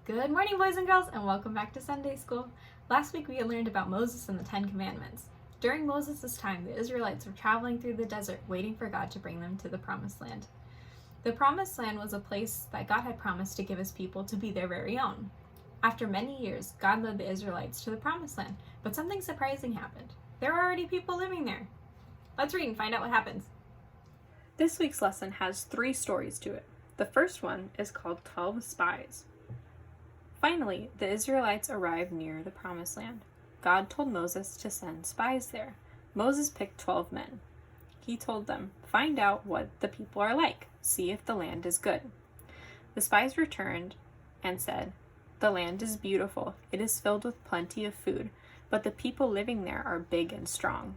Good morning, boys and girls, and welcome back to Sunday School. Last week we learned about Moses and the Ten Commandments. During Moses' time, the Israelites were traveling through the desert, waiting for God to bring them to the Promised Land. The Promised Land was a place that God had promised to give his people to be their very own. After many years, God led the Israelites to the Promised Land, but something surprising happened. There are already people living there. Let's read and find out what happens. This week's lesson has 3 stories to it. The first one is called 12 Spies. Finally, the Israelites arrived near the Promised Land. God told Moses to send spies there. Moses picked 12 men. He told them, "Find out what the people are like. See if the land is good." The spies returned and said, "The land is beautiful. It is filled with plenty of food, but the people living there are big and strong."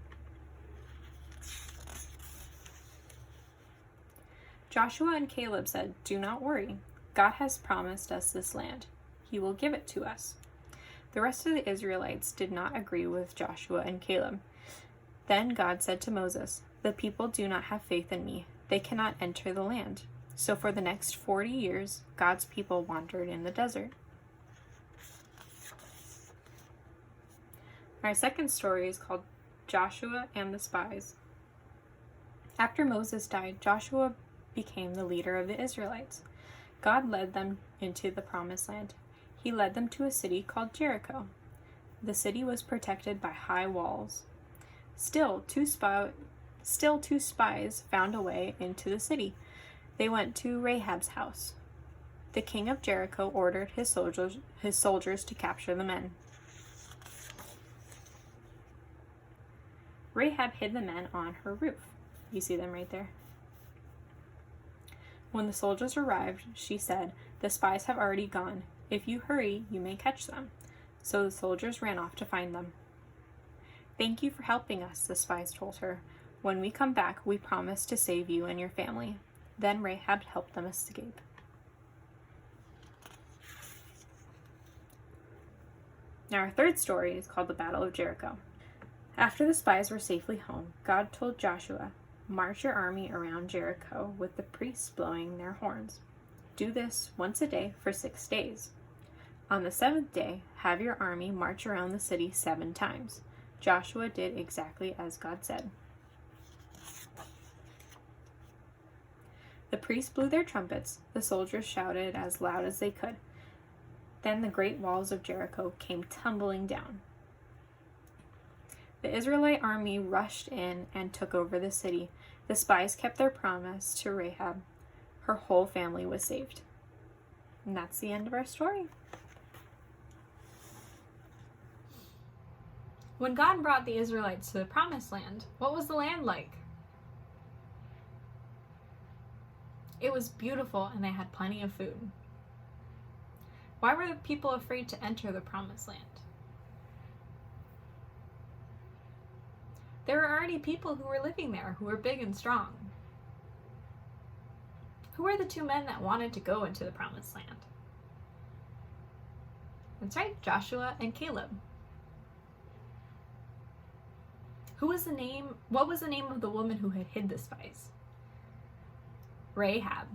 Joshua and Caleb said, "Do not worry. God has promised us this land. He will give it to us." The rest of the Israelites did not agree with Joshua and Caleb. Then God said to Moses, "The people do not have faith in me. They cannot enter the land." So for the next 40 years, God's people wandered in the desert. Our second story is called Joshua and the Spies. After Moses died, Joshua became the leader of the Israelites. God led them into the Promised Land. He led them to a city called Jericho. The city was protected by high walls. Still, two spies found a way into the city. They went to Rahab's house. The king of Jericho ordered his soldiers to capture the men. Rahab hid the men on her roof. You see them right there. When the soldiers arrived, she said, "The spies have already gone. If you hurry, you may catch them." So the soldiers ran off to find them. "Thank you for helping us," the spies told her. "When we come back, we promise to save you and your family." Then Rahab helped them escape. Now our third story is called the Battle of Jericho. After the spies were safely home, God told Joshua, "March your army around Jericho with the priests blowing their horns. Do this once a day for 6 days. On the 7th day, have your army march around the city 7 times. Joshua did exactly as God said. The priests blew their trumpets. The soldiers shouted as loud as they could. Then the great walls of Jericho came tumbling down. The Israelite army rushed in and took over the city. The spies kept their promise to Rahab. Her whole family was saved. And that's the end of our story. When God brought the Israelites to the Promised Land, what was the land like? It was beautiful and they had plenty of food. Why were the people afraid to enter the Promised Land? There were already people who were living there who were big and strong. Who were the 2 men that wanted to go into the Promised Land? That's right, Joshua and Caleb. What was the name of the woman who had hid the spies? Rahab.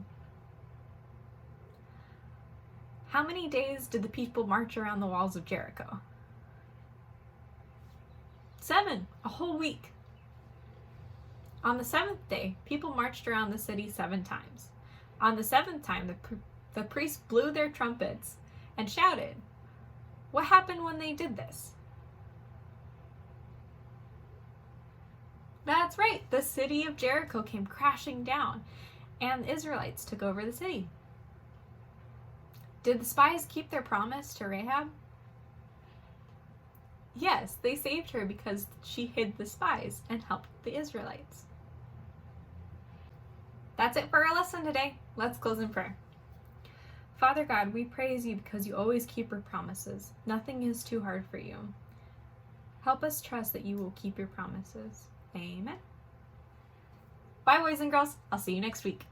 How many days did the people march around the walls of Jericho? 7, a whole week. On the 7th day, people marched around the city 7 times. On the 7th time, the priests blew their trumpets and shouted. What happened when they did this? That's right, the city of Jericho came crashing down, and the Israelites took over the city. Did the spies keep their promise to Rahab? Yes, they saved her because she hid the spies and helped the Israelites. That's it for our lesson today. Let's close in prayer. Father God, we praise you because you always keep your promises. Nothing is too hard for you. Help us trust that you will keep your promises. Amen. Bye, boys and girls. I'll see you next week.